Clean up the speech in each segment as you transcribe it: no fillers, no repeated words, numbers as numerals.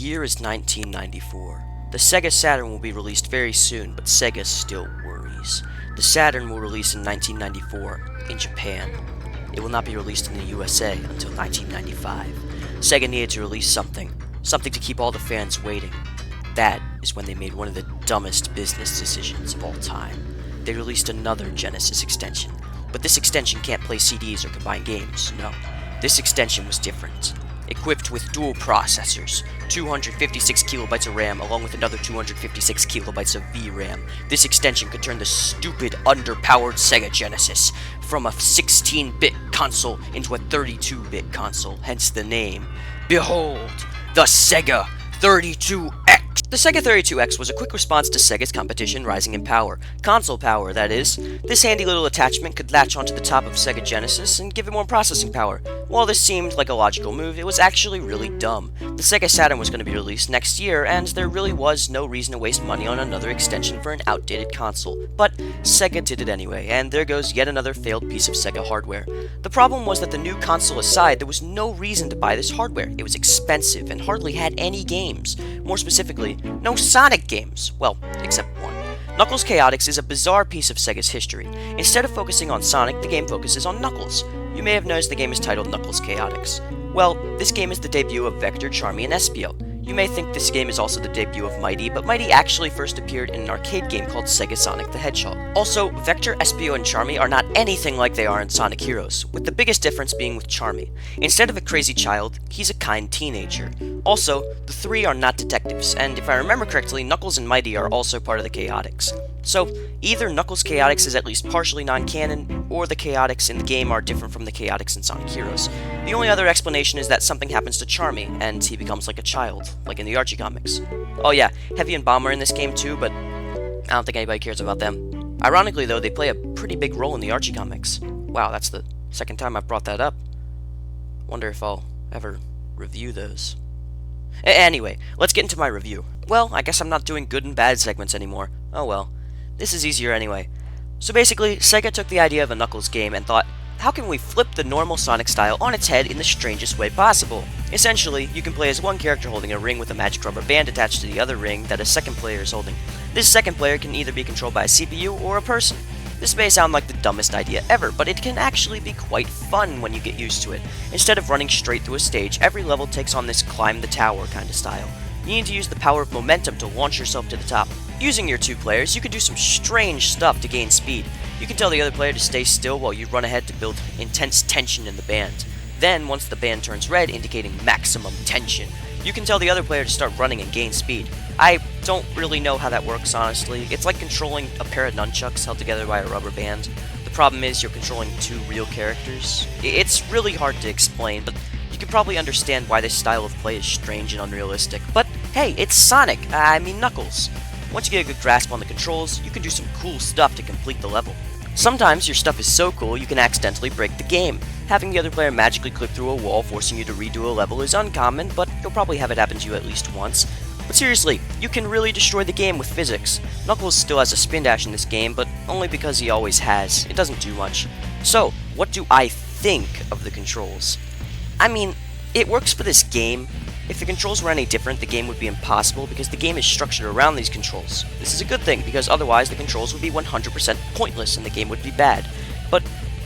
year is 1994. The Sega Saturn will be released very soon, but Sega still worries. The Saturn will release in 1994 in Japan. It will not be released in the USA until 1995. Sega needed to release something to keep all the fans waiting. That is when they made one of the dumbest business decisions of all time. They released another Genesis extension, but this extension can't play CDs or combine games, no. This extension was different. Equipped with dual processors, 256 kilobytes of RAM along with another 256 kilobytes of VRAM. This extension could turn the stupid, underpowered Sega Genesis from a 16-bit console into a 32-bit console, hence the name. Behold, the Sega 32X! The Sega 32X was a quick response to Sega's competition rising in power. Console power, that is. This handy little attachment could latch onto the top of Sega Genesis and give it more processing power. While this seemed like a logical move, it was actually really dumb. The Sega Saturn was going to be released next year, and there really was no reason to waste money on another extension for an outdated console. But Sega did it anyway, and there goes yet another failed piece of Sega hardware. The problem was that the new console aside, there was no reason to buy this hardware. It was expensive and hardly had any games. More specifically, no Sonic games. Well, except one. Knuckles Chaotix is a bizarre piece of Sega's history. Instead of focusing on Sonic, the game focuses on Knuckles. You may have noticed the game is titled Knuckles Chaotix. Well, this game is the debut of Vector, Charmy, and Espio. You may think this game is also the debut of Mighty, but Mighty actually first appeared in an arcade game called Sega Sonic the Hedgehog. Also, Vector, Espio, and Charmy are not anything like they are in Sonic Heroes, with the biggest difference being with Charmy. Instead of a crazy child, he's a kind teenager. Also, the three are not detectives, and if I remember correctly, Knuckles and Mighty are also part of the Chaotix. So, either Knuckles Chaotix is at least partially non-canon, or the Chaotix in the game are different from the Chaotix in Sonic Heroes. The only other explanation is that something happens to Charmy, and he becomes like a child, like in the Archie comics. Oh yeah, Heavy and Bomb are in this game too, but I don't think anybody cares about them. Ironically though, they play a pretty big role in the Archie comics. Wow, that's the second time I've brought that up. Wonder if I'll ever review those. Anyway, let's get into my review. Well, I guess I'm not doing good and bad segments anymore. Oh well. This is easier anyway. So basically, Sega took the idea of a Knuckles game and thought, how can we flip the normal Sonic style on its head in the strangest way possible? Essentially, you can play as one character holding a ring with a magic rubber band attached to the other ring that a second player is holding. This second player can either be controlled by a CPU or a person. This may sound like the dumbest idea ever, but it can actually be quite fun when you get used to it. Instead of running straight through a stage, every level takes on this climb the tower kind of style. You need to use the power of momentum to launch yourself to the top. Using your two players, you can do some strange stuff to gain speed. You can tell the other player to stay still while you run ahead to build intense tension in the band. Then, once the band turns red, indicating maximum tension, you can tell the other player to start running and gain speed. I don't really know how that works, honestly. It's like controlling a pair of nunchucks held together by a rubber band. The problem is you're controlling two real characters. It's really hard to explain, but you can probably understand why this style of play is strange and unrealistic. But hey, it's Sonic, Knuckles. Once you get a good grasp on the controls, you can do some cool stuff to complete the level. Sometimes your stuff is so cool you can accidentally break the game. Having the other player magically clip through a wall forcing you to redo a level is uncommon, but you'll probably have it happen to you at least once. But seriously, you can really destroy the game with physics. Knuckles still has a spin dash in this game, but only because he always has. It doesn't do much. So, what do I think of the controls? I mean, it works for this game. If the controls were any different, the game would be impossible because the game is structured around these controls. This is a good thing because otherwise the controls would be 100% pointless and the game would be bad. But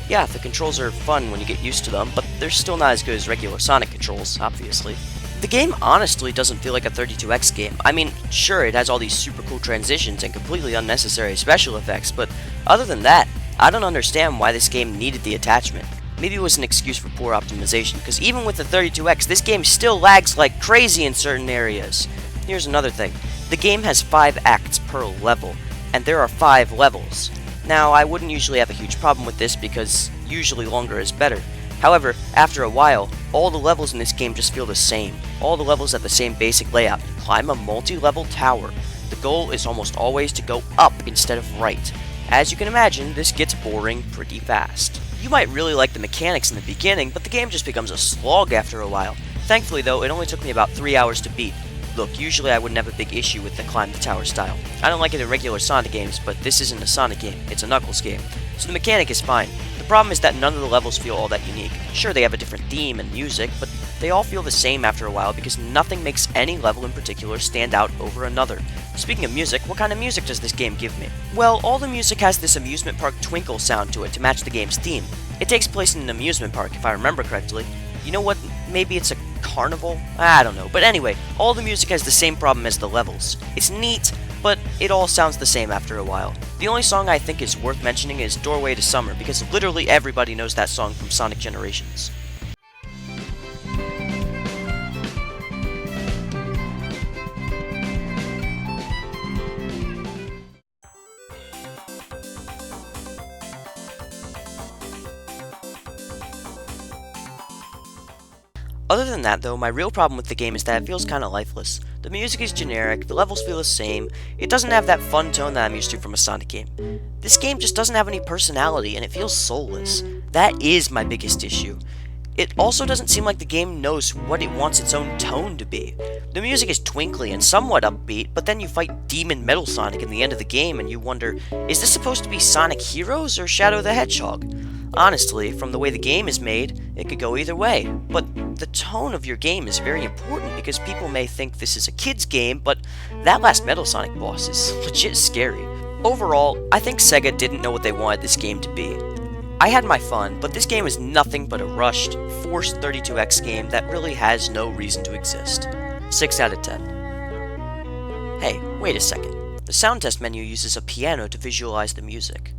yeah, the controls are fun when you get used to them, but they're still not as good as regular Sonic controls, obviously. The game honestly doesn't feel like a 32X game. I mean, sure, it has all these super cool transitions and completely unnecessary special effects, but other than that, I don't understand why this game needed the attachment. Maybe it was an excuse for poor optimization, because even with the 32X, this game still lags like crazy in certain areas. Here's another thing. The game has 5 acts per level, and there are 5 levels. Now, I wouldn't usually have a huge problem with this because usually longer is better. However, after a while, all the levels in this game just feel the same. All the levels have the same basic layout. Climb a multi-level tower. The goal is almost always to go up instead of right. As you can imagine, this gets boring pretty fast. You might really like the mechanics in the beginning, but the game just becomes a slog after a while. Thankfully though, it only took me about 3 hours to beat. Look, usually I wouldn't have a big issue with the climb the tower style. I don't like it in regular Sonic games, but this isn't a Sonic game, it's a Knuckles game. So the mechanic is fine. The problem is that none of the levels feel all that unique. Sure, they have a different theme and music, but they They all feel the same after a while because nothing makes any level in particular stand out over another. Speaking of music, what kind of music does this game give me? Well, all the music has this amusement park twinkle sound to it to match the game's theme. It takes place in an amusement park, if I remember correctly. You know what? Maybe it's a carnival? I don't know. But anyway, all the music has the same problem as the levels. It's neat, but it all sounds the same after a while. The only song I think is worth mentioning is Doorway to Summer, because literally everybody knows that song from Sonic Generations. Other than that though, my real problem with the game is that it feels kinda lifeless. The music is generic, the levels feel the same, it doesn't have that fun tone that I'm used to from a Sonic game. This game just doesn't have any personality and it feels soulless. That is my biggest issue. It also doesn't seem like the game knows what it wants its own tone to be. The music is twinkly and somewhat upbeat, but then you fight Demon Metal Sonic in the end of the game and you wonder, is this supposed to be Sonic Heroes or Shadow the Hedgehog? Honestly, from the way the game is made, it could go either way, but the tone of your game is very important because people may think this is a kid's game, but that last Metal Sonic boss is legit scary. Overall, I think SEGA didn't know what they wanted this game to be. I had my fun, but this game is nothing but a rushed, forced 32X game that really has no reason to exist. 6 out of 10. Hey, wait a second. The sound test menu uses a piano to visualize the music.